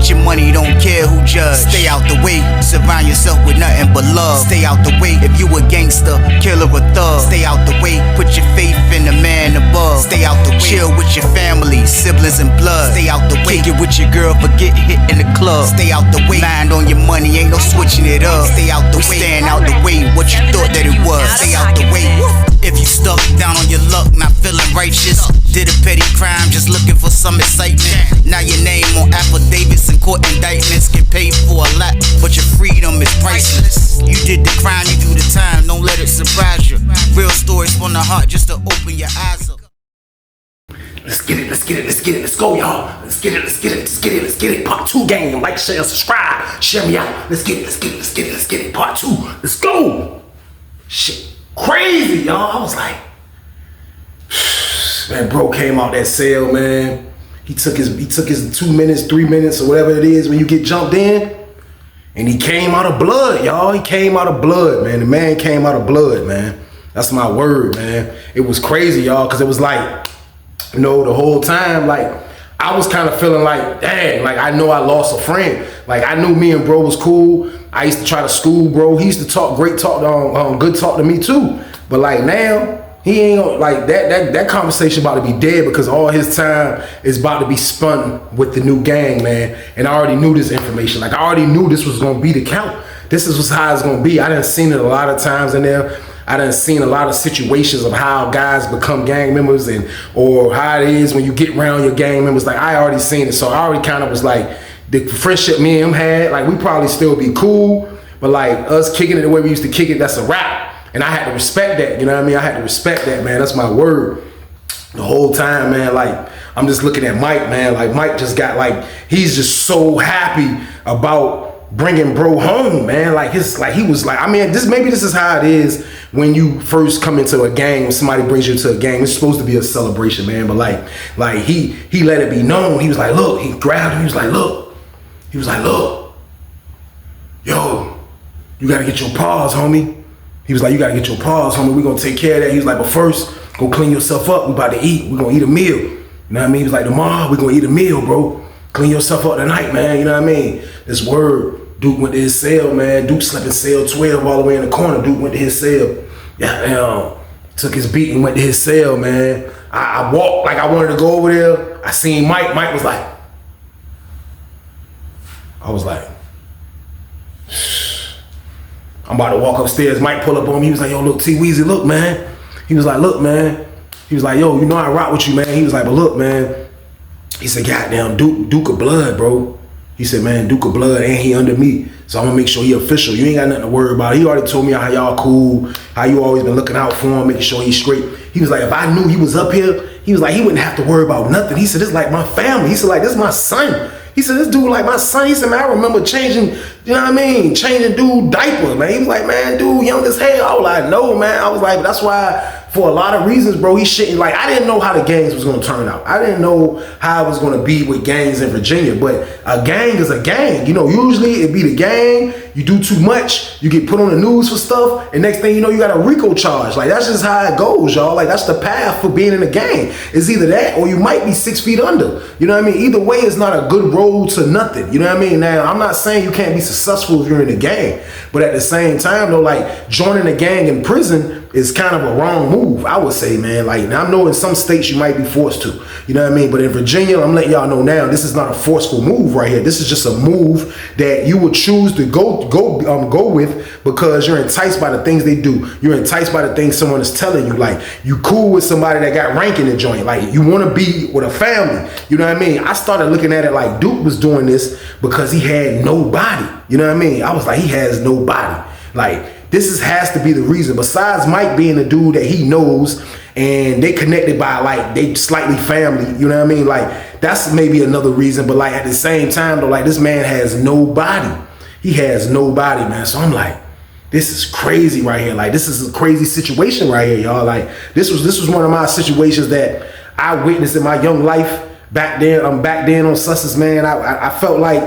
get your money, don't care who judge. Stay out the way, surround yourself with nothing but love. Stay out the way, if you a gangster, killer or thug. Stay out the way, put your faith in the man above. Stay out the way, chill with your family, siblings and blood. Stay out the way, kick it with your girl, forget hit in the club. Stay out the way, mind on your money, ain't no switching it up. Stay out the way, stand out the way, what you thought that it was. Stay out the way. If you stuck down on your luck, not feeling righteous, did a petty crime, just looking for some excitement. Now your name on affidavits and court indictments, get paid for a lot, but your freedom is priceless. You did the crime, you do the time, don't let it surprise you. Real stories from the heart, just to open your eyes up. Let's get it, let's get it, let's get it, let's go, y'all. Let's get it, let's get it, let's get it, let's get it. Part 2 gang, like, share, subscribe, share me out. Let's get it, let's get it, let's get it, let's get it. Part 2, let's go. Shit, crazy, y'all. I was like, man, bro came out that cell, man. He took his 2 minutes, 3 minutes, or whatever it is when you get jumped in. And he came out of blood, y'all. He came out of blood, man. The man came out of blood, man. That's my word, man. It was crazy, y'all, because it was like, you know, the whole time, like, I was kind of feeling like, dang, like, I know I lost a friend. Like, I knew me and bro was cool. I used to try to school bro. He used to talk great talk, good talk to me too. But like now, he ain't like that conversation about to be dead because all his time is about to be spun with the new gang, man. And I already knew this information. Like, I already knew this was gonna be the count. This is how it's gonna be. I done seen it a lot of times in there. I done seen a lot of situations of how guys become gang members and or how it is when you get around your gang members. Like, I already seen it. So I already kind of was like, the friendship me and him had, like, we probably still be cool, but like us kicking it the way we used to kick it, that's a wrap. And I had to respect that, you know what I mean? I had to respect that, man. That's my word. The whole time, man, like, I'm just looking at Mike, man. Like, Mike just got, like, he's just so happy about bringing bro home, man. Like, he was like, I mean, maybe this is how it is when you first come into a gang, when somebody brings you to a gang. It's supposed to be a celebration, man. But like he let it be known. He was like, look, he grabbed him. He was like, look, yo, you gotta get your paws, homie. He was like, you gotta get your paws, homie. We gonna take care of that. He was like, but first, go clean yourself up. We about to eat. We gonna eat a meal. You know what I mean? He was like, tomorrow, we gonna eat a meal, bro. Clean yourself up tonight, man. You know what I mean? This word, Duke went to his cell, man. Duke slept in cell 12 all the way in the corner. Duke went to his cell. Yeah, took his beat and went to his cell, man. I walked like I wanted to go over there. I seen Mike. Mike was like, I was like, I'm about to walk upstairs. Mike pull up on me. He was like, yo, look, T-Weezy, look, man. He was like, look, man. He was like, yo, you know I rock with you, man. He was like, but look, man. He said, goddamn, Duke of blood, bro. He said, man, Duke of blood, and he under me. So I'm gonna make sure he official. You ain't got nothing to worry about. He already told me how y'all cool, how you always been looking out for him, making sure he's straight. He was like, if I knew he was up here, he was like, he wouldn't have to worry about nothing. He said, this is like my family. He said, like, this is my son. He said, this dude like my son. He said, man, I remember changing, you know what I mean? Changing dude diapers, man. He was like, man, dude, young as hell. I was like, no, man. I was like, that's why, for a lot of reasons, bro, he shitting. Like, I didn't know how the gangs was gonna turn out. I didn't know how it was gonna be with gangs in Virginia, but a gang is a gang. You know, usually it be the gang, you do too much, you get put on the news for stuff, and next thing you know, you got a RICO charge. Like, that's just how it goes, y'all. Like, that's the path for being in a gang. It's either that or you might be 6 feet under. You know what I mean? Either way, it's not a good road to nothing. You know what I mean? Now, I'm not saying you can't be successful if you're in a gang, but at the same time, though, like, joining a gang in prison is kind of a wrong move, I would say, man. Like, now I know in some states you might be forced to, you know what I mean? But in Virginia, I'm letting y'all know now, this is not a forceful move right here. This is just a move that you would choose to go with because you're enticed by the things they do. You're enticed by the things someone is telling you. Like, you cool with somebody that got rank in the joint. Like, you want to be with a family. You know what I mean? I started looking at it like Duke was doing this because he had nobody. You know what I mean? I was like, he has nobody. Like, this has to be the reason. Besides Mike being a dude that he knows and they connected by, like, they slightly family, you know what I mean? Like, that's maybe another reason. But, like, at the same time, though, like, this man has nobody. He has nobody, man. So I'm like, this is crazy right here. Like, this is a crazy situation right here, y'all. Like, this was one of my situations that I witnessed in my young life back then. I'm back then on Sussex, man. I felt like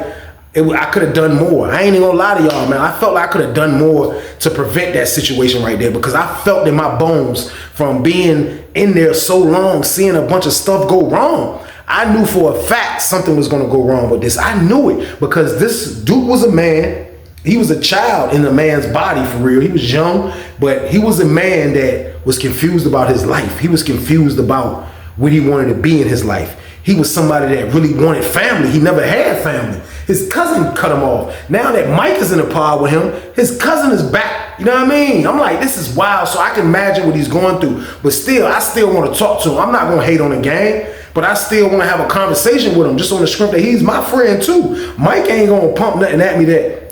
I could have done more. I ain't even gonna lie to y'all, man. I felt like I could have done more to prevent that situation right there because I felt in my bones from being in there so long, seeing a bunch of stuff go wrong. I knew for a fact something was gonna go wrong with this. I knew it because this dude was a man. He was a child in a man's body for real. He was young, but he was a man that was confused about his life. He was confused about what he wanted to be in his life. He was somebody that really wanted family. He never had family. His cousin cut him off. Now that Mike is in the pod with him, his cousin is back. You know what I mean? I'm like, this is wild. So I can imagine what he's going through. But still, I still want to talk to him. I'm not going to hate on the gang, but I still want to have a conversation with him just on the script that he's my friend too. Mike ain't going to pump nothing at me that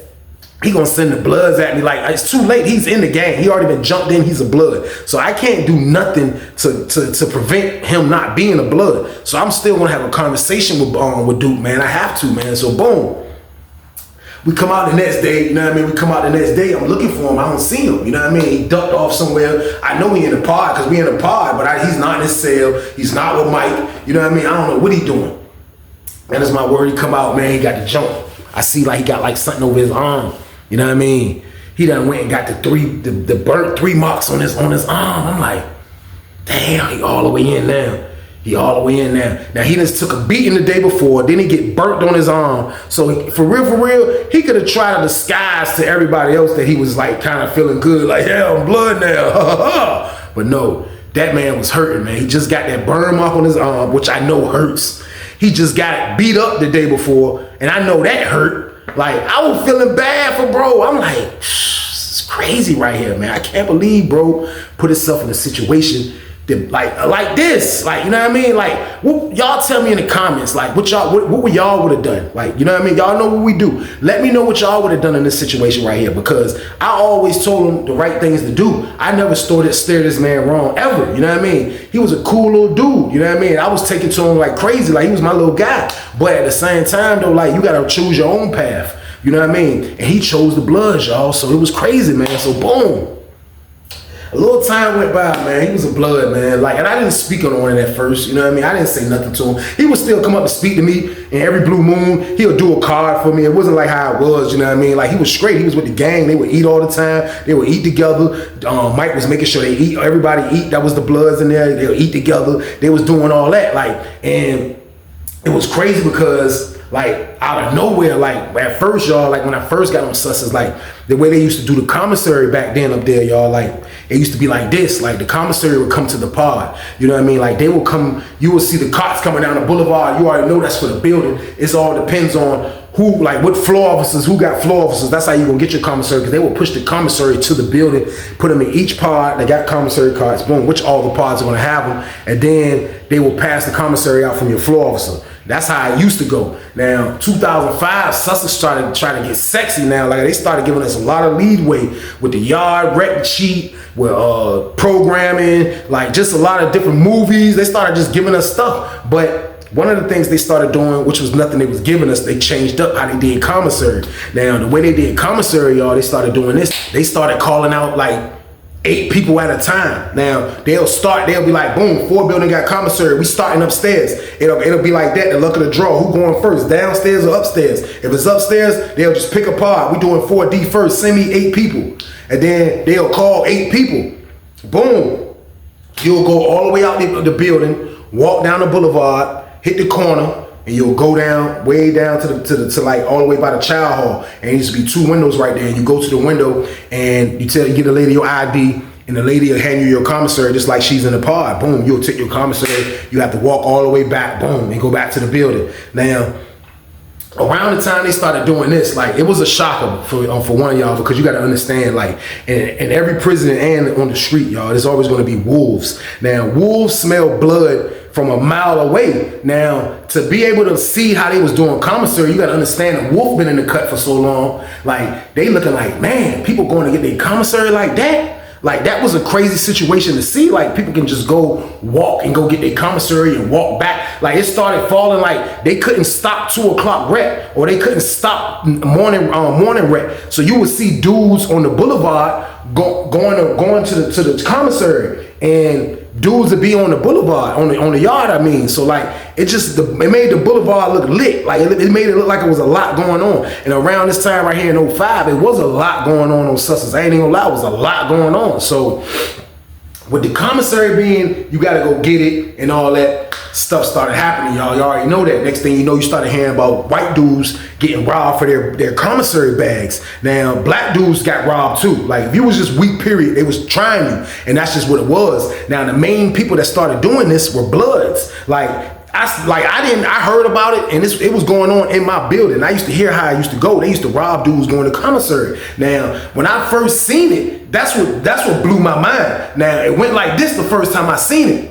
he gonna send the bloods at me. Like, it's too late. He's in the gang. He already been jumped in. He's a blood. So I can't do nothing to prevent him not being a blood. So I'm still gonna have a conversation with Duke, man. I have to, man. So boom. We come out the next day, you know what I mean? We come out the next day, I'm looking for him. I don't see him, you know what I mean? He ducked off somewhere. I know he in the pod because we in the pod, but he's not in his cell. He's not with Mike. You know what I mean? I don't know what he doing. And that's my word. He come out, man. He got the jump. I see like he got like something over his arm. You know what I mean? He done went and got the burnt 3 marks on his arm. I'm like, damn, he all the way in now. He all the way in now. Now he just took a beating the day before, then he get burnt on his arm. So for real, he could have tried to disguise to everybody else that he was like kind of feeling good, like, yeah, I'm blood now. But no, that man was hurting, man. He just got that burn mark on his arm, which I know hurts. He just got beat up the day before, and I know that hurt. Like, I was feeling bad for bro. I'm like, it's crazy right here, man. I can't believe bro put himself in a situation that, like this. Like, you know what I mean? Like, y'all tell me in the comments, like, what y'all would have done? Like, you know what I mean? Y'all know what we do. Let me know what y'all would have done in this situation right here, because I always told him the right things to do. I never steered this man wrong, ever. You know what I mean? He was a cool little dude. You know what I mean? I was taking to him like crazy. Like, he was my little guy. But at the same time, though, like, you got to choose your own path. You know what I mean? And he chose the Bloods, y'all. So it was crazy, man. So boom. A little time went by, man. He was a blood, man. Like, and I didn't speak on it at first, you know what I mean? I didn't say nothing to him. He would still come up and speak to me, and every blue moon, he'll do a card for me. It wasn't like how it was, you know what I mean? Like, he was straight. He was with the gang. They would eat all the time. They would eat together. Mike was making sure they eat. Everybody eat. That was the Bloods in there. They would eat together. They was doing all that. Like, and it was crazy because, like, out of nowhere, like, at first, y'all, like, when I first got on Susses, like, the way they used to do the commissary back then up there, y'all, like, it used to be like this. Like, the commissary would come to the pod. You know what I mean? Like, they will come, you will see the cops coming down the boulevard. You already know that's for the building. It's all depends on who, like, what floor officers, who got floor officers. That's how you gonna get your commissary, because they will push the commissary to the building, put them in each pod. They got commissary cards, boom, which all the pods are gonna have them. And then they will pass the commissary out from your floor officer. That's how it used to go. Now, 2005, Sussex started trying to get sexy now. Like, they started giving us a lot of leadway with the yard, wreck and cheat, with programming, like just a lot of different movies. They started just giving us stuff. But one of the things they started doing, which was nothing they was giving us, they changed up how they did commissary. Now, the way they did commissary, y'all, they started doing this. They started calling out like 8 people at a time. Now, they'll be like, boom, 4 building got commissary. We starting upstairs. It'll be like that, the luck of the draw. Who going first, downstairs or upstairs? If it's upstairs, they'll just pick a pod. We doing 4D first, send me 8 people. And then they'll call 8 people. Boom. You'll go all the way out the building, walk down the boulevard, hit the corner, and you'll go down, way down to like all the way by the child hall. And there used to be 2 windows right there. And you go to the window and you get the lady your ID, and the lady will hand you your commissary just like she's in the pod. Boom, you'll take your commissary. You have to walk all the way back, boom, and go back to the building. Now, around the time they started doing this, like, it was a shocker for one of y'all, because you got to understand, like, in every prison and on the street, y'all, there's always going to be wolves. Now, wolves smell blood from a mile away. Now, to be able to see how they was doing commissary, you got to understand the wolf been in the cut for so long. Like, they looking like, man, people going to get their commissary like that? Like, that was a crazy situation to see. Like, people can just go walk and go get their commissary and walk back. Like, it started falling, like they couldn't stop 2 o'clock rep, or they couldn't stop morning rep. So you would see dudes on the boulevard going to the commissary, and dudes would be on the boulevard, on the yard, I mean. So, like, it made the boulevard look lit. Like, it made it look like it was a lot going on. And around this time right here in 05, it was a lot going on Sussex. I ain't even gonna lie, it was a lot going on. So, with the commissary being, you gotta go get it and all that, stuff started happening, y'all. Y'all already know that. Next thing you know, you started hearing about white dudes getting robbed for their commissary bags. Now, black dudes got robbed too. Like, if you was just weak, period, they was trying you. And that's just what it was. Now, the main people that started doing this were Bloods. I heard about it, and it was going on in my building. I used to hear how it used to go. They used to rob dudes going to commissary. Now, when I first seen it, that's what blew my mind. Now, it went like this the first time I seen it.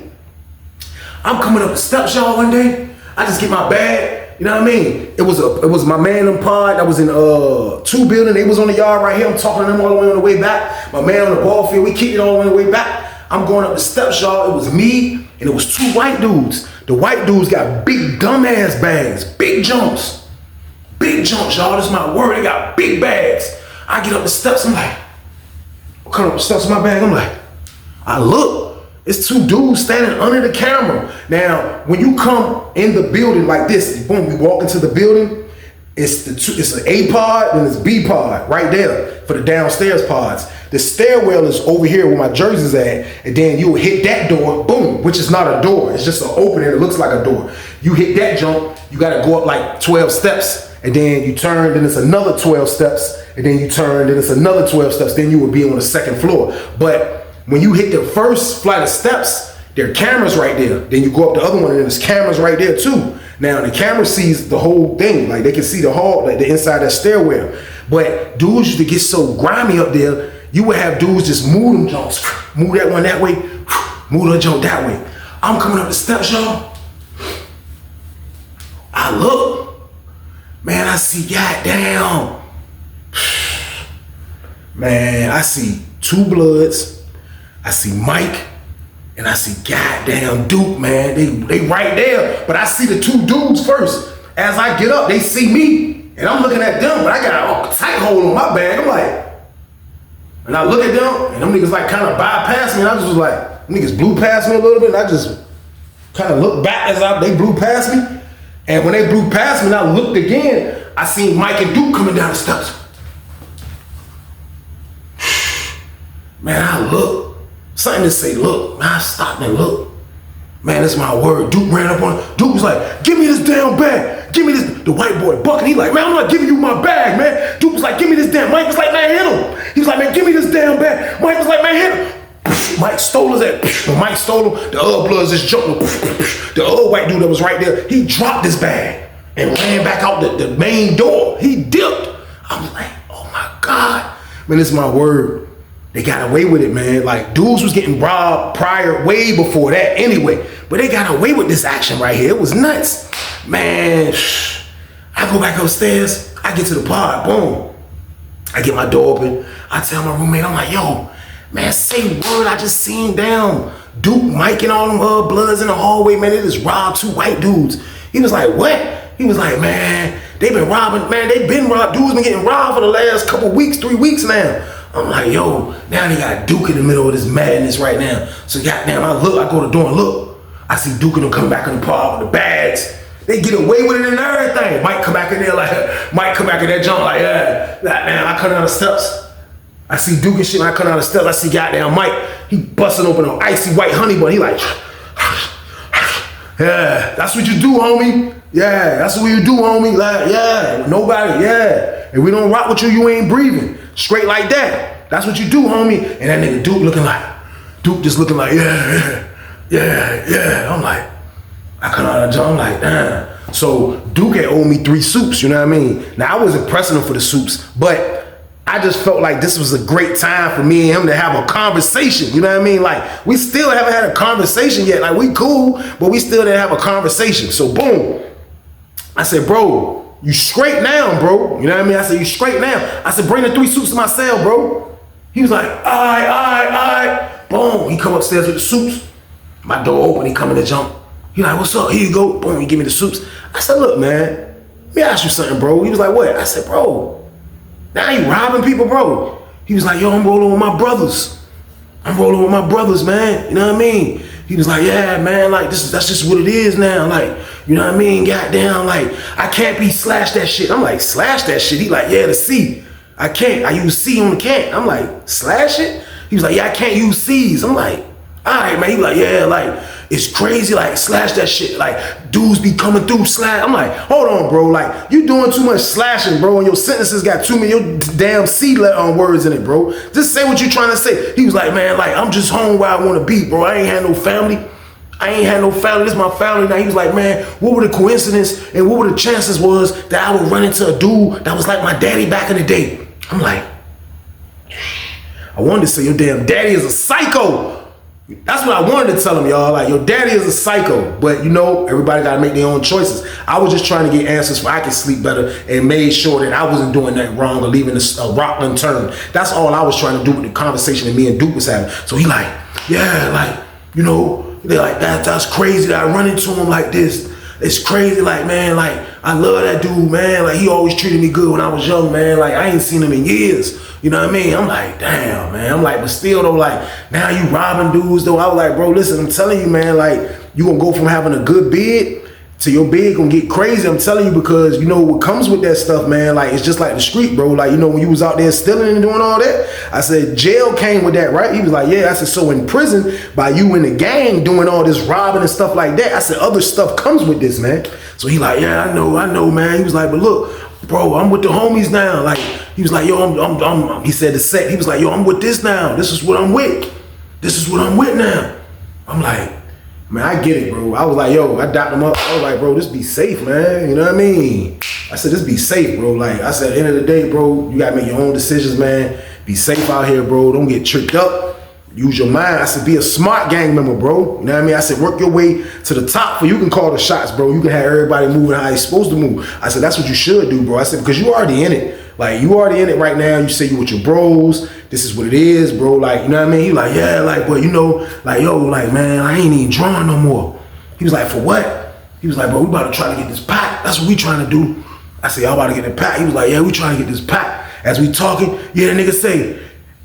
I'm coming up the steps, y'all, one day. I just get my bag. You know what I mean? It was my man in Pod that was in 2 building. They was on the yard right here. I'm talking to them all the way on the way back. My man on the ball field, we kicked it all on the way back. I'm going up the steps, y'all. It was me and it was 2 white dudes. The white dudes got big dumbass bags, big jumps. Big jumps, y'all. This is my word. They got big bags. I get up the steps, I'm like, come up the steps of my bag, I'm like, I look. It's 2 dudes standing under the camera. Now, when you come in the building like this, boom, we walk into the building, it's an A pod and it's B pod right there for the downstairs pods. The stairwell is over here where my jersey's at, and then you hit that door, boom, which is not a door. It's just an opening. It looks like a door. You hit that jump, you got to go up like 12 steps, and then you turn, then it's another 12 steps, and then you turn, then it's another 12 steps. Then you would be on the 2nd floor. But when you hit the first flight of steps, there are cameras right there. Then you go up the other one, and there's cameras right there too. Now the camera sees the whole thing, like they can see the hall, like the inside of that stairwell. But dudes used to get so grimy up there, you would have dudes just move them jumps, move that one that way, move the jump that way. I'm coming up the steps, y'all. I look, man, I see, goddamn, man, I see 2 Bloods, I see Mike, and I see goddamn Duke, man. They right there, but I see the 2 dudes first. As I get up, they see me, and I'm looking at them, but I got a tight hold on my bag. I'm like, and I look at them, and them niggas like kind of bypass me, and I just was like, niggas blew past me a little bit, and I just kind of looked back as they blew past me. And when they blew past me, and I looked again, I seen Mike and Duke coming down the steps. Man, I look. Something to say, look, man, I stopped and look. Man, that's my word. Duke ran up on it. Duke was like, give me this damn bag. Give me this. The white boy bucking. He like, man, I'm not giving you my bag, man. Duke was like, give me this damn. Mike was like, man, hit him. He was like, man, give me this damn bag. Mike was like, man, hit him. Mike stole his ass. When Mike stole him, the other Bloods just jumped. The other white dude that was right there, he dropped his bag and ran back out the main door. He dipped. I was like, oh my God. Man, this is my word. They got away with it, man. Like, dudes was getting robbed prior, way before that anyway. But they got away with this action right here. It was nuts. Man, I go back upstairs. I get to the pod, boom. I get my door open. I tell my roommate, I'm like, yo, man, say word. I just seen down Duke, Mike, and all them Bloods in the hallway, man. They just robbed 2 white dudes. He was like, what? He was like, man, they been robbing, man. They been robbed. Dudes been getting robbed for the last couple weeks, 3 weeks now. I'm like, yo, now they got Duke in the middle of this madness right now. So goddamn, I look, I go to the door and look. I see Duke and them come back in the pod with the bags. They get away with it and everything. Mike come back in there like, Mike come back in that jump like, yeah. Goddamn, I come down the steps. I see Duke and shit, and I come down the steps. I see goddamn Mike. He busting open an icy white honey bun. He like, yeah, that's what you do, homie. Yeah, that's what you do, homie. Like, yeah, nobody, yeah. If we don't rock with you, you ain't breathing. Straight like that. That's what you do, homie. And that nigga Duke looking like, Duke just looking like, yeah. I'm like, I come out of the jump, I'm like, damn. So Duke had owed me 3 soups, you know what I mean? Now I wasn't pressing him for the soups, but I just felt like this was a great time for me and him to have a conversation, you know what I mean? Like, we still haven't had a conversation yet. Like, we cool, but we still didn't have a conversation. So boom, I said, bro, you straight now, bro. You know what I mean? I said, you straight now. I said, bring the 3 soups to my cell, bro. He was like, all right. Boom, he come upstairs with the soups. My door open, he come in the jump. He like, what's up? Here you go. Boom, he give me the soups. I said, look, man, let me ask you something, bro. He was like, what? I said, bro, now you robbing people, bro. He was like, yo, I'm rolling with my brothers. I'm rolling with my brothers, man. You know what I mean? He was like, yeah, man, like, that's just what it is now. Like, you know what I mean? Goddamn, like, I can't be slash that shit. I'm like, slash that shit? He like, yeah, the C. I can't. I use C on the can't. I'm like, slash it? He was like, yeah, I can't use C's. I'm like, all right, man. He was like, yeah, like, it's crazy, like, slash that shit. Like, dudes be coming through, slash. I'm like, hold on, bro. Like, you doing too much slashing, bro, and your sentences got too many, your damn words in it, bro. Just say what you trying to say. He was like, man, like, I'm just home where I want to be, bro. I ain't had no family. This is my family now. He was like, man, what were the coincidence and what were the chances was that I would run into a dude that was like my daddy back in the day? I'm like, I wanted to say your damn daddy is a psycho. That's what I wanted to tell him, y'all. Like, your daddy is a psycho. But, you know, everybody got to make their own choices. I was just trying to get answers so I could sleep better and made sure that I wasn't doing that wrong or leaving a rock unturned. That's all I was trying to do with the conversation that me and Duke was having. So he like, yeah, like, you know, they're like, that's crazy that I run into him like this. It's crazy, like, man, like, I love that dude, man. Like, he always treated me good when I was young, man. Like, I ain't seen him in years. You know what I mean? I'm like, damn, man. I'm like, but still, though, like, now you robbing dudes, though. I was like, bro, listen, I'm telling you, man, like, you gonna go from having a good bid to your bid gonna get crazy. I'm telling you, because, you know, what comes with that stuff, man, like, it's just like the street, bro. Like, you know, when you was out there stealing and doing all that, I said, jail came with that, right? He was like, yeah. I said, so in prison, by you in the gang doing all this robbing and stuff like that, I said, other stuff comes with this, man. So he like, yeah, I know, man. He was like, but look, bro, I'm with the homies now. Like, he was like, yo, he said the set. He was like, yo, I'm with this now. This is what I'm with. This is what I'm with now. I'm like, man, I get it, bro. I was like, yo, I dapped him up. I was like, bro, just be safe, man. You know what I mean? I said, just be safe, bro. Like, I said, at the end of the day, bro, you gotta make your own decisions, man. Be safe out here, bro. Don't get tricked up. Use your mind. I said, be a smart gang member, bro. You know what I mean? I said, work your way to the top for you can call the shots, bro. You can have everybody moving how you're supposed to move. I said, that's what you should do, bro. I said, because you already in it. Like, you already in it right now. You say you with your bros. This is what it is, bro. Like, you know what I mean? He like, yeah, like, but you know, like, yo, like, man, I ain't even drawing no more. He was like, for what? He was like, bro, we about to try to get this pack. That's what we trying to do. I said, y'all about to get the pack. He was like, yeah, we trying to get this pack. As we talking, yeah, the nigga say,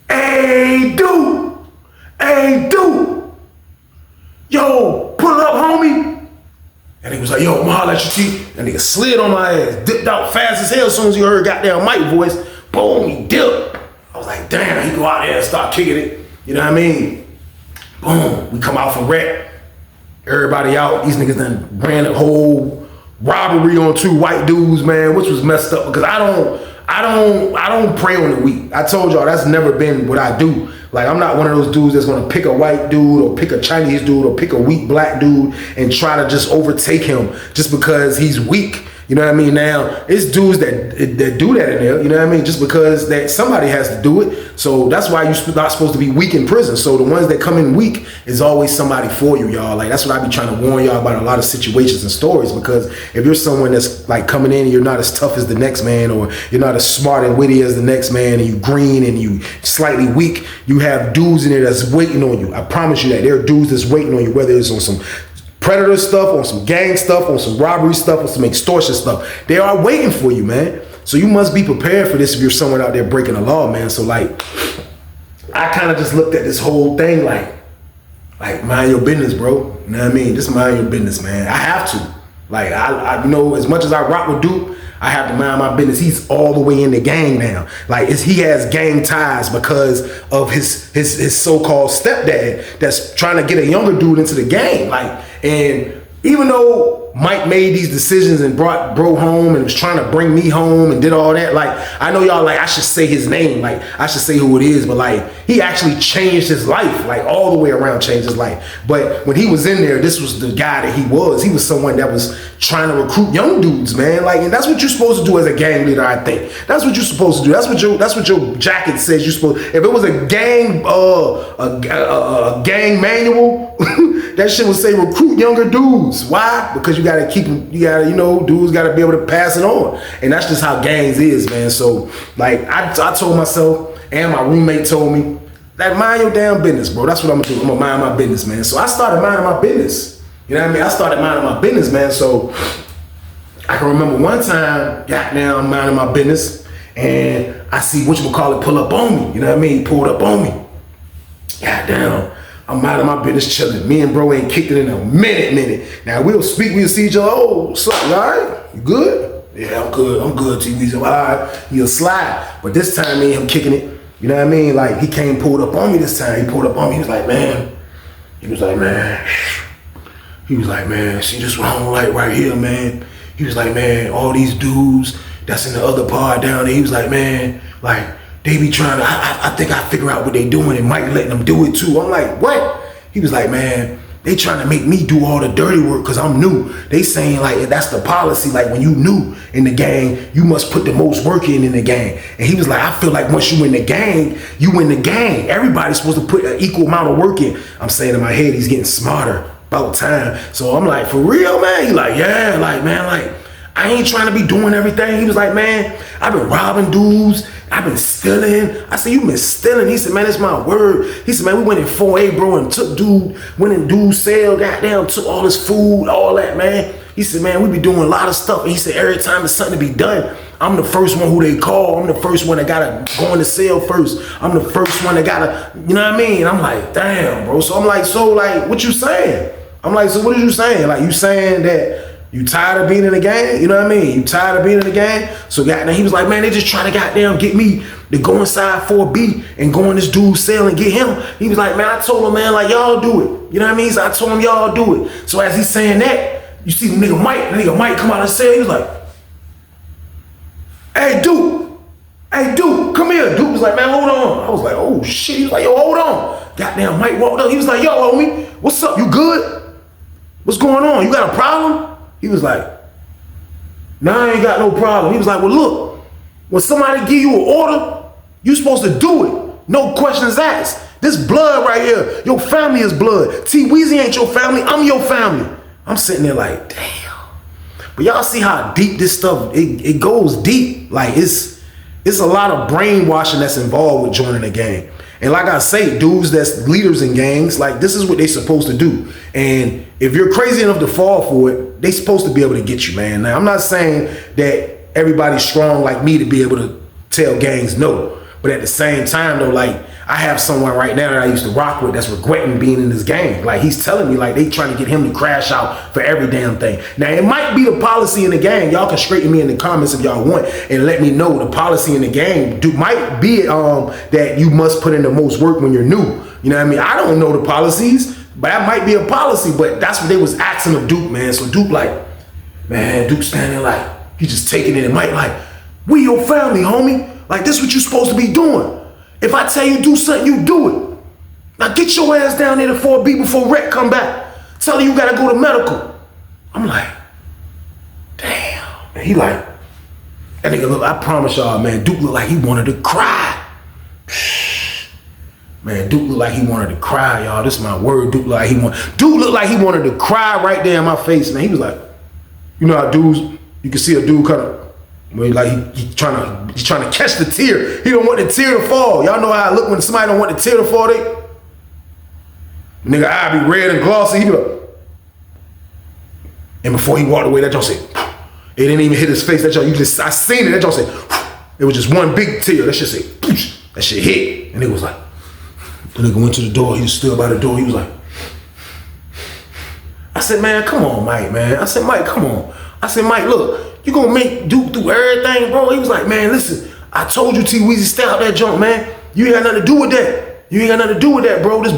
hey, dude. Hey, dude, yo, pull up, homie. And he was like, yo, I'ma holler at you, T. And nigga slid on my ass, dipped out fast as hell as soon as he heard goddamn Mike voice. Boom, he dipped. I was like, damn, he go out there and start kicking it. You know what I mean? Boom, we come out for rep. Everybody out. These niggas done ran a whole robbery on 2 white dudes, man, which was messed up because I don't prey on the weak. I told y'all that's never been what I do. Like, I'm not one of those dudes that's gonna pick a white dude or pick a Chinese dude or pick a weak black dude and try to just overtake him just because he's weak. You know what I mean? Now, it's dudes that do that in there, you know what I mean? Just because that somebody has to do it. So that's why you're not supposed to be weak in prison. So the ones that come in weak is always somebody for you, y'all. Like, that's what I be trying to warn y'all about a lot of situations and stories, because if you're someone that's like coming in and you're not as tough as the next man, or you're not as smart and witty as the next man, and you green and you slightly weak, you have dudes in there that's waiting on you. I promise you that. There are dudes that's waiting on you, whether it's on some predator stuff, on some gang stuff, on some robbery stuff, on some extortion stuff. They are waiting for you, man. So you must be prepared for this if you're someone out there breaking the law, man. So like, I kind of just looked at this whole thing like mind your business, bro. You know what I mean? Just mind your business, man. I have to. Like, I you know, as much as I rock with Duke, I have to mind my business. He's all the way in the gang now. Like, he has gang ties because of his so-called stepdad that's trying to get a younger dude into the gang. Like, and even though Mike made these decisions and brought bro home and was trying to bring me home and did all that, like, I know y'all like I should say his name, like I should say who it is, but like, he actually changed his life, like all the way around changed his life. But when he was in there, this was the guy that he was. He was someone that was trying to recruit young dudes, man. Like, and that's what you're supposed to do as a gang leader, I think. That's what you're supposed to do. That's what your jacket says you're supposed. If it was a gang gang manual, that shit would say recruit younger dudes. Why? Because you gotta keep them, you gotta, you know, dudes gotta be able to pass it on. And that's just how gangs is, man. So like, I told myself, and my roommate told me, that mind your damn business, bro. That's what I'm gonna do. I'm gonna mind my business, man. So I started minding my business. You know what I mean? I started minding my business, man. So I can remember one time, goddamn, minding my business, and I see whatchamacallit pull up on me. You know what I mean? He pulled up on me. Goddamn. I'm minding my business, chilling. Me and bro ain't kicked it in a minute. Now we'll speak, we'll see each other. Oh, what's up, you all right? You good? Yeah, I'm good, T-Weezy. All right, he'll slide. But this time, me and him kicking it, you know what I mean? Like, he came pulled up on me this time. He pulled up on me, he was like, man, He was like, man, see this what I don't like right here, man. He was like, man, all these dudes that's in the other part down there, he was like, man, like, they be trying to, I think I figure out what they doing and Mike letting them do it too. I'm like, what? He was like, man, they trying to make me do all the dirty work because I'm new. They saying like, that's the policy. Like when you new in the gang, you must put the most work in the gang. And he was like, I feel like once you in the gang, you in the gang. Everybody's supposed to put an equal amount of work in. I'm saying in my head, he's getting smarter. About time. So I'm like, for real, man? He like, yeah, like, man, like, I ain't trying to be doing everything. He was like, man, I've been robbing dudes. I've been stealing. I said, you been stealing? He said, man, it's my word. He said, man, we went in 4A, bro, and took went in dude's cell, goddamn, took all his food, all that, man. He said, man, we be doing a lot of stuff. And he said, every time there's something to be done, I'm the first one who they call. I'm the first one that gotta go in the cell first. I'm the first one that gotta, you know what I mean? I'm like, damn, bro. So I'm like, so like, what you saying? I'm like, so what are you saying? Like, you saying that you tired of being in the game? You know what I mean? You tired of being in the game? So goddamn, he was like, man, they just trying to goddamn get me to go inside 4B and go in this dude's cell and get him. He was like, man, I told him, man, like, y'all do it. You know what I mean? So I told him, y'all do it. So as he's saying that, you see the nigga Mike come out of the cell. He was like, hey, Duke, come here. Duke was like, man, hold on. I was like, oh, shit. He was like, yo, hold on. Goddamn, Mike walked up. He was like, yo, homie, what's up? You good? What's going on? You got a problem? He was like, nah, I ain't got no problem. He was like, well, look, when somebody give you an order, you supposed to do it. No questions asked. This blood right here, your family is blood. T Weezy ain't your family, I'm your family. I'm sitting there like, damn. But y'all see how deep this stuff, it goes deep. Like it's a lot of brainwashing that's involved with joining a gang. And like I say, dudes that's leaders in gangs, like this is what they supposed to do. And if you're crazy enough to fall for it, they supposed to be able to get you, man. Now, I'm not saying that everybody's strong like me to be able to tell gangs no. But at the same time though, like I have someone right now that I used to rock with that's regretting being in this gang. Like he's telling me like they trying to get him to crash out for every damn thing. Now it might be the policy in the gang. Y'all can straighten me in the comments if y'all want and let me know the policy in the gang might be that you must put in the most work when you're new. You know what I mean? I don't know the policies, but that might be a policy, but that's what they was asking of Duke, man. So Duke like, man, Duke standing like, he just taking it and Mike like, we your family, homie. Like this what you supposed to be doing. If I tell you do something, you do it. Now get your ass down there to 4B before Rhett come back. Tell you gotta go to medical. I'm like, damn. And he like, that nigga look, I promise y'all, man, Duke looked like he wanted to cry. Man, Duke looked like he wanted to cry, y'all. This is my word. Duke looked like he wanted to cry right there in my face, man. He was like, you know how dudes, you can see a dude kind of, like he trying to catch the tear. He don't want the tear to fall. Y'all know how I look when somebody don't want the tear to fall. Nigga eye be red and glossy. He be like, and before he walked away, that y'all said, it didn't even hit his face. That y'all, I seen it. That y'all said, it was just one big tear. That shit said, that shit hit, and it was like, the nigga went to the door. He was still by the door. He was like, I said, man, come on, Mike, man. I said, Mike, come on. I said, Mike, look. You gonna make Duke do everything, bro? He was like, man, listen, I told you T Weezy, stay out that junk, man. You ain't got nothing to do with that. You ain't got nothing to do with that, bro. This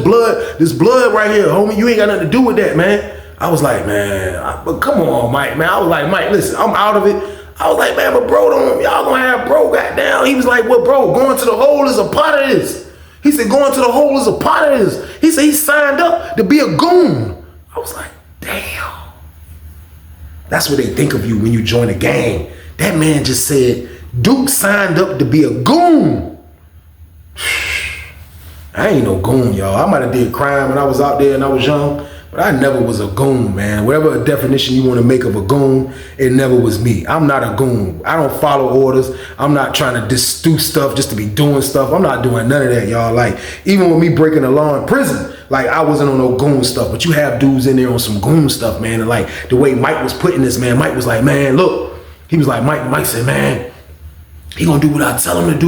blood right here, homie. You ain't got nothing to do with that, man. I was like, man, but come on, Mike, man. I was like, Mike, listen, I'm out of it. I was like, man, but bro, y'all gonna have bro goddamn. He was like, well, bro, going to the hole is a part of this. He said, going to the hole is a part of this. He said he signed up to be a goon. I was like, damn. That's what they think of you when you join a gang. That man just said, Duke signed up to be a goon. I ain't no goon, y'all. I might have did crime when I was out there and I was young, but I never was a goon, man. Whatever definition you want to make of a goon, it never was me. I'm not a goon. I don't follow orders. I'm not trying to just do stuff just to be doing stuff. I'm not doing none of that, y'all. Like, even with me breaking the law in prison, like, I wasn't on no goon stuff, but you have dudes in there on some goon stuff, man. And like, the way Mike was putting this, man, Mike was like, man, look. He was like, Mike said, man, he gonna do what I tell him to do.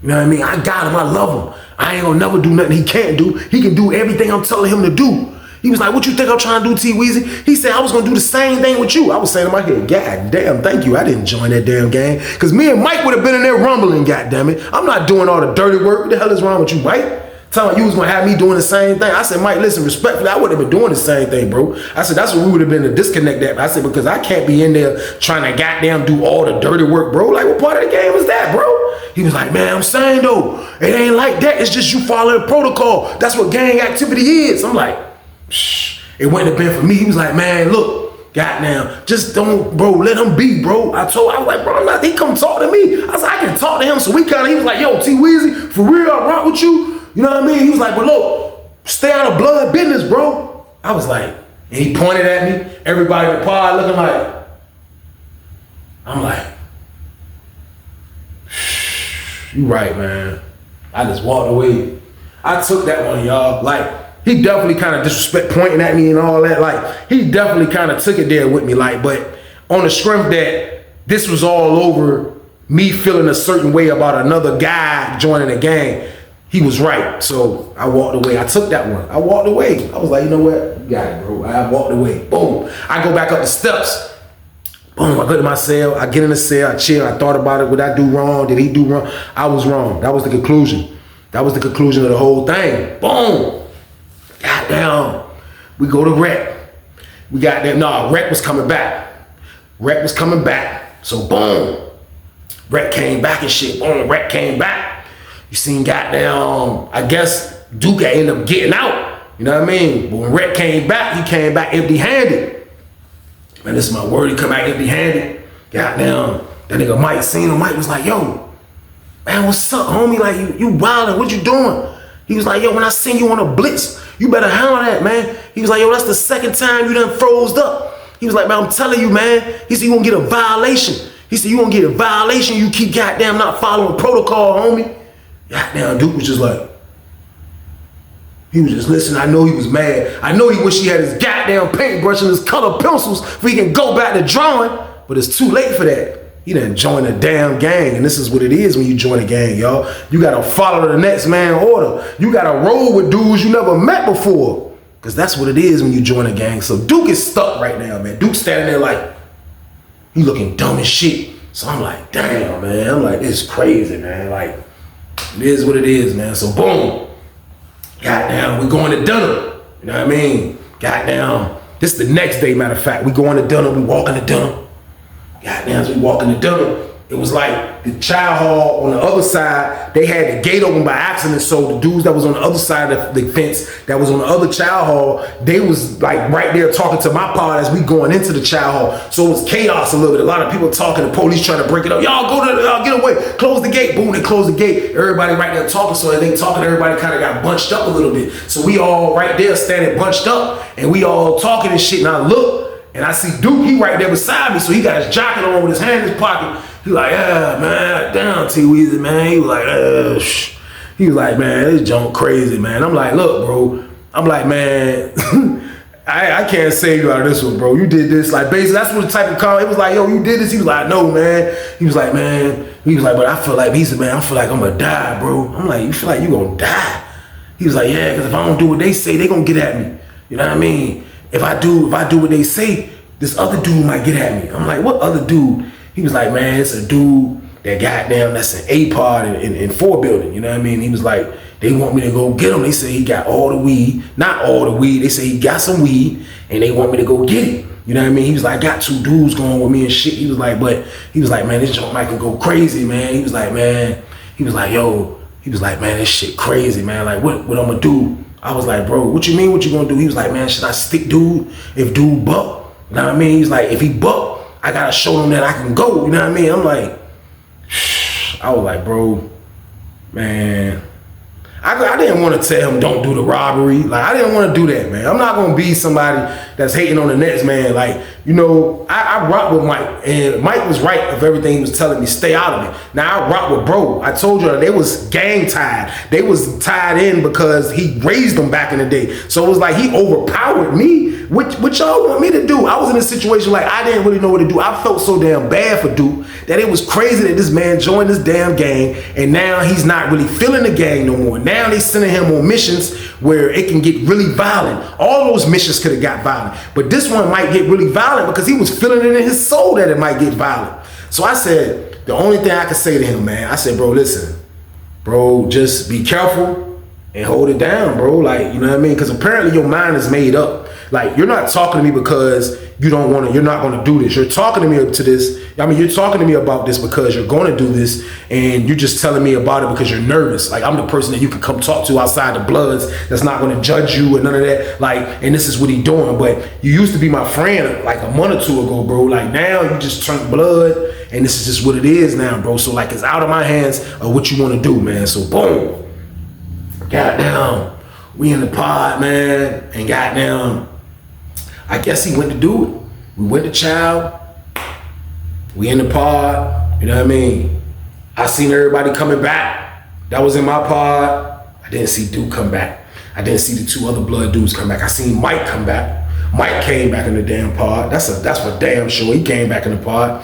You know what I mean? I got him, I love him. I ain't gonna never do nothing he can't do. He can do everything I'm telling him to do. He was like, what you think I'm trying to do, T Weezy? He said, I was gonna do the same thing with you. I was saying in my head, God damn, thank you. I didn't join that damn gang. Cause me and Mike would have been in there rumbling, God damn it. I'm not doing all the dirty work. What the hell is wrong with you, Mike? telling you was gonna have me doing the same thing. I said, Mike, listen, respectfully, I wouldn't have been doing the same thing, bro. I said, that's what we would have been to disconnect that. I said, because I can't be in there trying to goddamn do all the dirty work, bro. Like, what part of the game is that, bro? He was like, man, I'm saying though, it ain't like that. It's just you following protocol. That's what gang activity is. I'm like, shh. It wouldn't have been for me. He was like, man, look, goddamn, just don't, bro, let him be, bro. I was like, bro, I'm not, he come talk to me. I was like, I can talk to him. So he was like, yo, T Weezy, for real, I rock with you. You know what I mean? He was like, but look, stay out of blood business, bro. I was like, and he pointed at me. Everybody in the pod looking like, I'm like, you right, man. I just walked away. I took that one, y'all. Like, he definitely kind of disrespect pointing at me and all that. Like, he definitely kind of took it there with me. Like, but on the strength that this was all over me feeling a certain way about another guy joining the gang, he was right. So I walked away. I took that one. I walked away. I was like, you know what? You got it, bro. I walked away. Boom. I go back up the steps. Boom. I go to my cell. I get in the cell. I chill. I thought about it. Would I do wrong? Did he do wrong? I was wrong. That was the conclusion. That was the conclusion of the whole thing. Boom. Goddamn. We go to Rec. We got that. No, Rec was coming back. Rec was coming back. So boom. Rec came back and shit. Boom. Rec came back. You seen goddamn, I guess Duke ended up getting out. You know what I mean? But when Rec came back, he came back empty-handed. Man, this is my word, he come back empty-handed. Goddamn, that nigga Mike seen him. Mike was like, yo, man, what's up, homie? Like, you wildin', what you doing? He was like, yo, when I seen you on a blitz, you better handle that, man. He was like, yo, that's the second time you done froze up. He was like, man, I'm telling you, man. He said, you gonna get a violation. He said, you gonna get a violation, you keep goddamn not following protocol, homie. Goddamn, Duke was just like, he was just listening. I know he was mad. I know he wish he had his goddamn paintbrush and his color pencils so he can go back to drawing, but it's too late for that. He done joined a damn gang, and this is what it is when you join a gang, y'all. You gotta follow the next man order. You gotta roll with dudes you never met before, because that's what it is when you join a gang. So Duke is stuck right now, man. Duke's standing there like, he looking dumb as shit. So I'm like, damn, man. I'm like, it's crazy, man. Like, it is what it is, man. So boom. Goddamn, we going to dinner. You know what I mean? Goddamn. This is the next day, matter of fact. We going to dinner, we walking to dinner. Goddamn, as we walking to dinner, it was like the child hall on the other side, they had the gate open by accident, so the dudes that was on the other side of the fence, that was on the other child hall, they was like right there talking to my pod as we going into the child hall. So it was chaos a little bit. A lot of people talking, the police trying to break it up. Y'all go to, y'all get away, close the gate. Boom, they close the gate. Everybody right there talking, so they talking, everybody kind of got bunched up a little bit. So we all right there standing bunched up, and we all talking and shit, and I look, and I see Duke, he right there beside me, so he got his jacket on with his hand in his pocket. He like, yeah, man, damn, T Weezy, man. He was like, shh. He was like, man, this junk crazy, man. I'm like, look, bro. I'm like, man, I can't save you out of this one, bro. You did this. Like, basically, that's what the type of comment. It was like, yo, you did this. He was like, no, man. He was like, man. He was like, but I feel like, he said, man, I feel like I'm gonna die, bro. I'm like, you feel like you gonna die? He was like, yeah, because if I don't do what they say, they gonna get at me. You know what I mean? If I do what they say, this other dude might get at me. I'm like, what other dude? He was like, man, it's a dude that goddamn, that's an A-pod in 4 building, you know what I mean? He was like, they want me to go get him. They say he got all the weed, not all the weed. They say he got some weed and they want me to go get it. You know what I mean? He was like, I got 2 dudes going with me and shit. He was like, man, this junk might can go crazy, man. He was like, man, he was like, yo, he was like, man, this shit crazy, man. Like, what I'm gonna do? I was like, bro, what you mean, what you gonna do? He was like, man, should I stick dude if dude buck? You know what I mean? He's like, if he buck, I gotta show him that I can go. You know what I mean? I'm like, I was like, bro, man. I didn't want to tell him don't do the robbery. Like, I didn't want to do that, man. I'm not going to be somebody that's hating on the next man. Like, you know, I rock with Mike, and Mike was right of everything he was telling me. Stay out of it. Now, I rock with bro. I told you they was gang tied. They was tied in because he raised them back in the day. So it was like he overpowered me. What y'all want me to do? I was in a situation like I didn't really know what to do. I felt so damn bad for Duke that it was crazy that this man joined this damn gang, and now he's not really feeling the gang no more. Now they sending him on missions where it can get really violent. All those missions could have got violent, but this one might get really violent because he was feeling it in his soul that it might get violent. So I said, the only thing I could say to him, man, I said, bro, listen, bro, just be careful and hold it down, bro. Like, you know what I mean? Because apparently your mind is made up. Like, you're not talking to me because you don't want to, you're not going to do this. You're talking to me to this. I mean, you're talking to me about this because you're going to do this, and you're just telling me about it because you're nervous. Like, I'm the person that you can come talk to outside the Bloods that's not going to judge you and none of that. Like, and this is what he doing. But you used to be my friend like a month or two ago, bro. Like, now you just turned blood, and this is just what it is now, bro. So, like, it's out of my hands of what you want to do, man. So, boom. Goddamn. We in the pod, man. And goddamn, I guess he went to do it. We went to Child. We in the pod. You know what I mean? I seen everybody coming back. That was in my pod. I didn't see Duke come back. I didn't see the two other blood dudes come back. I seen Mike come back. Mike came back in the damn pod. That's for damn sure. He came back in the pod.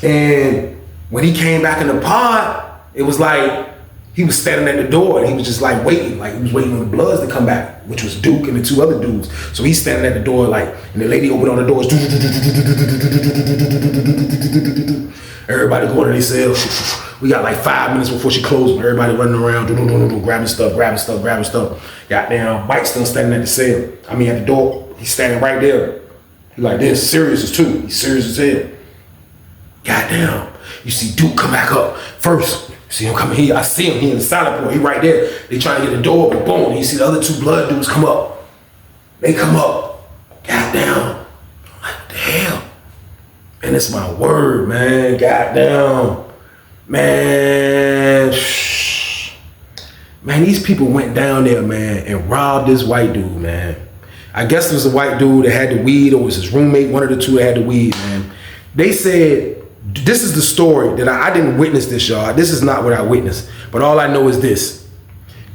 And when he came back in the pod, it was like he was standing at the door and he was just like waiting. Like he was waiting on the Bloods to come back, which was Duke and the two other dudes. So he's standing at the door like, and the lady opened all the doors. Everybody going to their cells. We got like 5 minutes before she closed. Everybody running around, grabbing stuff. Goddamn, Mike's still standing at the cell. I mean at the door. He's standing right there. He like this, serious as too. He's serious as hell. Goddamn. You see Duke come back up first. See him coming here. I see him. He in the silent port. He right there. They trying to get the door open. Boom. And you see the other two blood dudes come up. They come up. Goddamn. What the hell? And it's my word, man. Goddamn. Man. Man, these people went down there, man, and robbed this white dude, man. I guess it was a white dude that had the weed, or was his roommate, one of the two that had the weed, man. They said, this is the story that I didn't witness this, y'all. This is not what I witnessed. But all I know is this.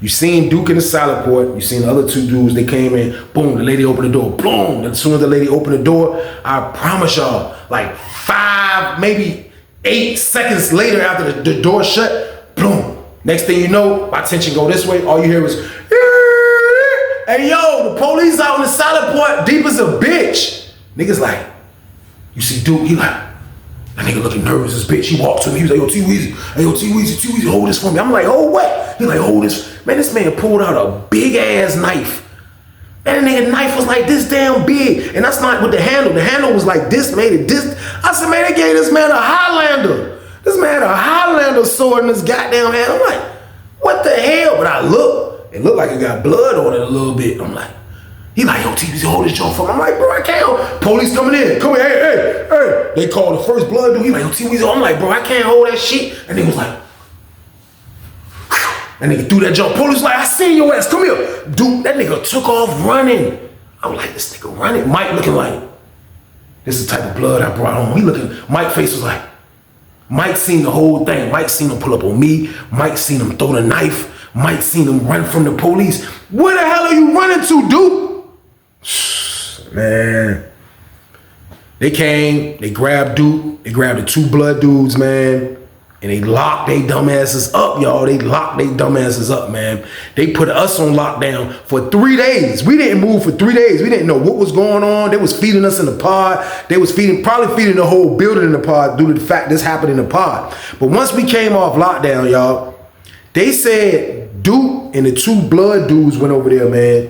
You seen Duke in the salad port. You seen the other two dudes. They came in. Boom. The lady opened the door. Boom. As soon as the lady opened the door, I promise y'all, like 5, maybe 8 seconds later after the door shut, boom. Next thing you know, my attention go this way. All you hear is, hey, yo, the police out in the salad port deep as a bitch. Niggas like, you see Duke, he like, that nigga looking nervous as bitch. He walked to me. He was like, yo, T-Weezy. Hey, yo, T-Weezy, hold this for me. I'm like, oh, what? He like, hold this. Man, this man pulled out a big ass knife. And the nigga knife was like this damn big. And that's not with the handle. The handle was like this, made it this. I said, man, they gave this man a Highlander. This man had a Highlander sword in his goddamn hand. I'm like, what the hell? But I look, it looked like it got blood on it a little bit. I'm like, he like, yo, T-Weezy, hold this joint for me. I'm like, bro, I can't. Police coming in. Come here, hey. They called the first blood dude. He like, yo, T-Weezy. I'm like, bro, I can't hold that shit. And they was like, and nigga threw that jump. Police like, I seen your ass. Come here. Dude, that nigga took off running. I was like, this nigga running. Mike looking like, this is the type of blood I brought home. He looking, Mike's face was like, Mike seen the whole thing. Mike seen him pull up on me. Mike seen him throw the knife. Mike seen him run from the police. Where the hell are you running to, dude? Man. They came, they grabbed Duke, they grabbed the two blood dudes, man, and they locked they dumbasses up, y'all. They locked they dumbasses up, man. They put us on lockdown for 3 days. We didn't move for 3 days. We didn't know what was going on. They was feeding us in the pod. They was probably feeding the whole building in the pod due to the fact this happened in the pod. But once we came off lockdown, y'all, they said Duke and the two blood dudes went over there, man.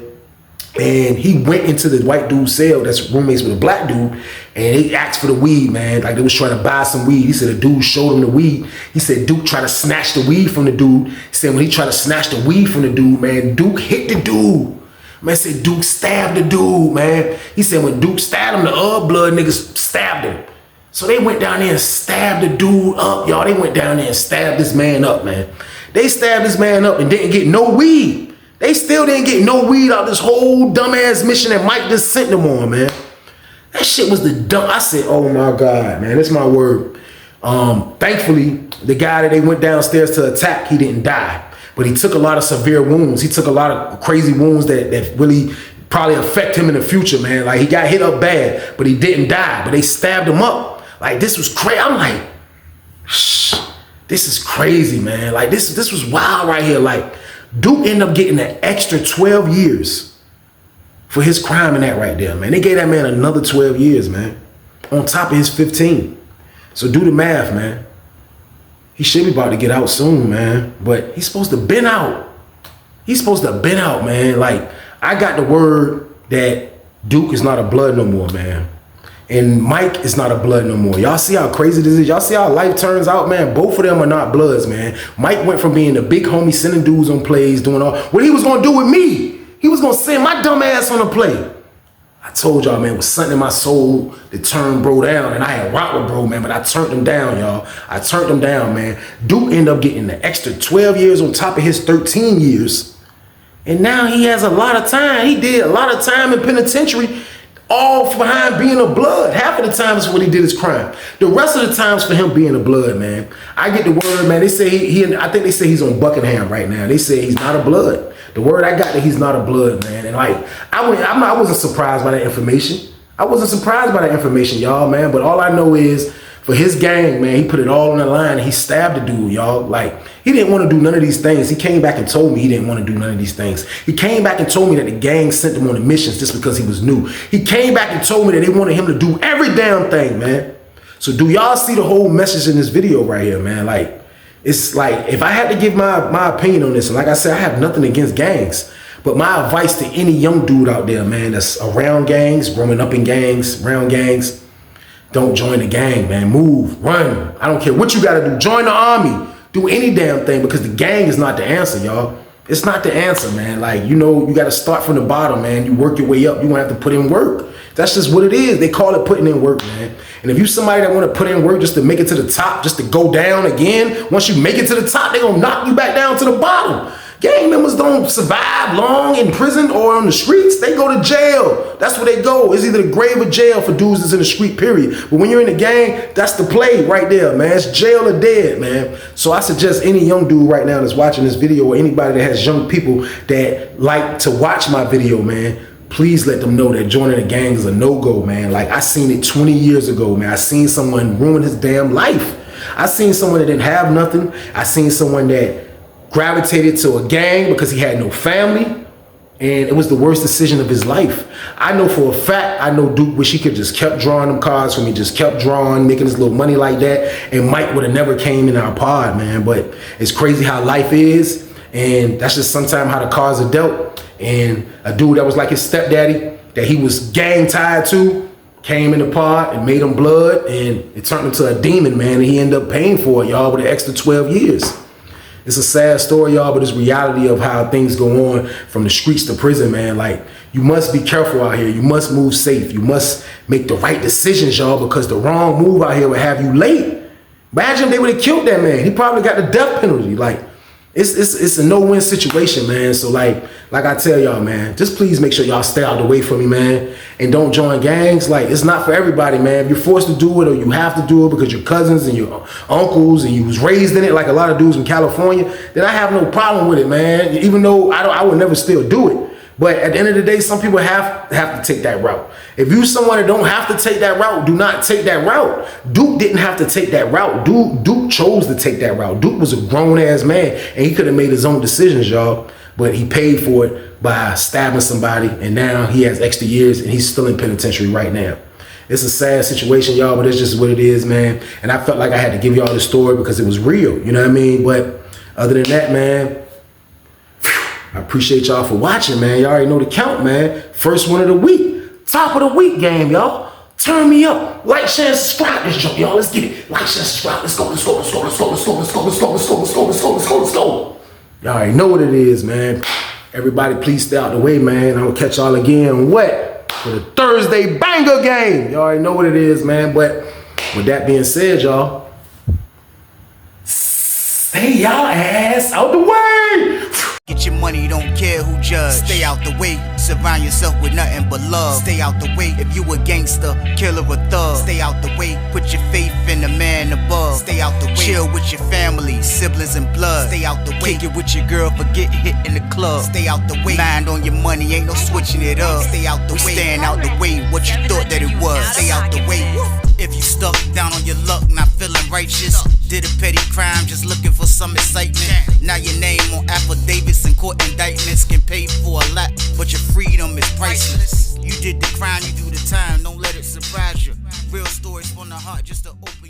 And he went into the white dude's cell that's roommates with a black dude, and they asked for the weed, man. Like they was trying to buy some weed. He said the dude showed him the weed. He said Duke tried to snatch the weed from the dude. He said when he tried to snatch the weed from the dude, man, Duke hit the dude. Man said Duke stabbed the dude, man. He said when Duke stabbed him, the blood niggas stabbed him. So they went down there and stabbed the dude up, y'all. They went down there and stabbed this man up, man. They stabbed this man up and didn't get no weed. They still didn't get no weed out this whole dumbass mission that Mike just sent them on, man. That shit was the dumb. I said, oh my God, man, that's my word. Thankfully, the guy that they went downstairs to attack, he didn't die. But he took a lot of severe wounds. He took a lot of crazy wounds that really probably affect him in the future, man. Like he got hit up bad, but he didn't die. But they stabbed him up. Like this was crazy. I'm like, shh, this is crazy, man. Like this was wild right here. Like, Duke ended up getting an extra 12 years for his crime in that right there, man. They gave that man another 12 years, man, on top of his 15. So do the math, man. He should be about to get out soon, man. But he's supposed to been out. He's supposed to have been out, man. Like, I got the word that Duke is not a blood no more, man. And Mike is not a blood no more. Y'all see how crazy this is? Y'all see how life turns out, man? Both of them are not bloods, man. Mike went from being the big homie, sending dudes on plays, doing all what he was gonna do with me. He was gonna send my dumb ass on a play. I told y'all, man, it was something in my soul that turned bro down, and I had rock with bro, man, but I turned him down, y'all. I turned him down, man. Duke ended up getting the extra 12 years on top of his 13 years. And now he has a lot of time. He did a lot of time in penitentiary, all behind being a blood. Half of the times what he did is crime. The rest of the times for him being a blood, man. I get the word, man. They say I think they say he's on Buckingham right now. They say he's not a blood. The word I got that he's not a blood, man. And like, I wasn't surprised by that information. I wasn't surprised by that information, y'all, man. But all I know is for his gang, man, he put it all on the line and he stabbed the dude, y'all. Like, he didn't want to do none of these things. He came back and told me he didn't want to do none of these things. He came back and told me that the gang sent him on the missions just because he was new. He came back and told me that they wanted him to do every damn thing, man. So do y'all see the whole message in this video right here, man? Like, it's like, if I had to give my opinion on this, and like I said, I have nothing against gangs, but my advice to any young dude out there, man, that's around gangs, growing up in gangs, around gangs, don't join the gang, man. Move, run. I don't care what you gotta do. Join the army. Do any damn thing, because the gang is not the answer, y'all. It's not the answer, man. Like, you know, you gotta start from the bottom, man. You work your way up. You're gonna have to put in work. That's just what it is. They call it putting in work, man. And if you somebody that want to put in work just to make it to the top, just to go down again, once you make it to the top, they gonna knock you back down to the bottom. Gang members don't survive long in prison or on the streets. They go to jail. That's where they go. It's either the grave or jail for dudes that's in the street, period. But when you're in the gang, that's the play right there, man. It's jail or dead, man. So I suggest any young dude right now that's watching this video, or anybody that has young people that like to watch my video, man, please let them know that joining a gang is a no-go, man. Like, I seen it 20 years ago, man. I seen someone ruin his damn life. I seen someone that didn't have nothing. I seen someone that gravitated to a gang because he had no family, and it was the worst decision of his life. I know for a fact, I know Duke wish he could just kept drawing them cards for me, just kept drawing, making his little money like that, and Mike would have never came in our pod, man. But it's crazy how life is, and that's just sometimes how the cards are dealt. And a dude that was like his stepdaddy, that he was gang tied to, came in the pod and made him blood, and it turned into a demon, man, and he ended up paying for it, y'all, with an extra 12 years. It's a sad story, y'all, but it's reality of how things go on from the streets to prison, man. Like, you must be careful out here. You must move safe. You must make the right decisions, y'all, because the wrong move out here will have you late. Imagine if they would have killed that man. He probably got the death penalty. Like, it's a no-win situation, man. So like I tell y'all, man, just please make sure y'all stay out the way from me, man, and don't join gangs. Like, it's not for everybody, man. If you're forced to do it, or you have to do it because your cousins and your uncles and you was raised in it, like a lot of dudes in California, then I have no problem with it, man. Even though I would never still do it. But at the end of the day, some people have to take that route. If you someone that don't have to take that route, do not take that route. Duke didn't have to take that route. Duke chose to take that route. Duke was a grown-ass man, and he could have made his own decisions, y'all. But he paid for it by stabbing somebody, and now he has extra years, and he's still in penitentiary right now. It's a sad situation, y'all, but it's just what it is, man. And I felt like I had to give y'all this story because it was real, you know what I mean? But other than that, man, I appreciate y'all for watching, man. Y'all already know the count, man. First one of the week. Top of the week game, y'all. Turn me up. Like, share, and subscribe this jump, y'all. Let's get it. Like, share, subscribe. Let's go, let's go, let's go, let's go, let's go, let's go, let's go, let's go, let's go, let's go, let's go, let's go. Y'all already know what it is, man. Everybody, please stay out the way, man. I'm gonna catch y'all again. What? For the Thursday banger game. Y'all already know what it is, man. But with that being said, y'all, stay y'all ass out the way. Get your money, don't care who judge. Stay out the way, surround yourself with nothing but love. Stay out the way if you a gangster, killer or thug. Stay out the way, put your faith in the man above. Stay out the way, chill with your family, siblings and blood. Stay out the way, kick it with your girl, forget hit in the club. Stay out the way, mind on your money, ain't no switching it up. Stay out the way, stand out the way, what you thought that it was. Stay out the way. If you stuck down on your luck, not feeling righteous, did a petty crime, just looking for some excitement. Now your name on affidavits and court indictments can pay for a lot, but your freedom is priceless. You did the crime, you do the time, don't let it surprise you. Real stories from the heart, just to open